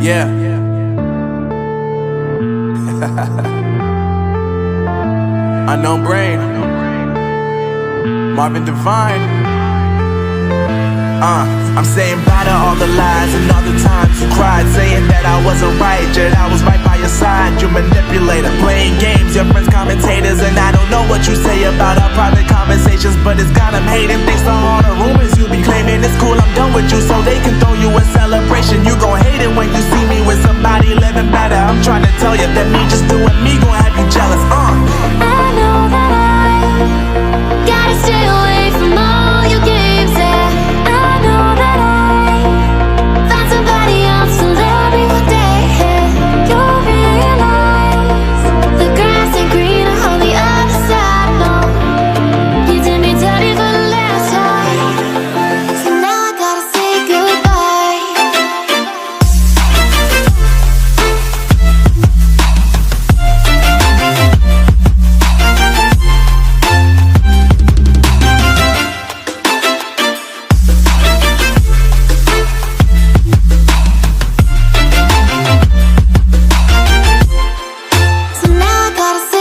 Yeah. Unknown Brain, Marvin Divine. I'm saying bye to all the lies and all the times you cried, saying that I wasn't right, yet I was right by your side. You manipulator, playing games, your friends commentators, and I don't know what you say about our private conversations, but it's got them hating thanks to all the rumors you be claiming. It's cool, I'm done with you, so they can throw you a celebration. You gon' hate it when you see me with somebody living better. I'm trying to tell you that me just doing me gon' have you jealous. I know that I gotta stay away from all your games, yeah. I know that I found somebody else to love me one day, yeah. You'll realize the grass ain't greener on the other side, no. You did me dirty for the last time, so now I gotta say goodbye. So now I gotta say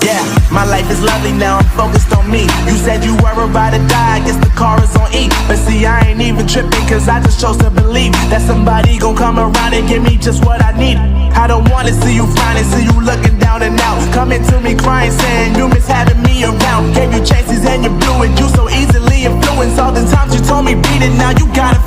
Yeah, my life is lovely now, I'm focused on me. You said you were about to die, I guess the car is on E. But see, I ain't even tripping, cause I just chose to believe that somebody gon' come around and give me just what I need. I don't wanna see you frowning, see you looking down and out, coming to me crying, saying you miss having me around. Gave you chances and you blew it, you so easily influenced. All the times you told me beat it, now you gotta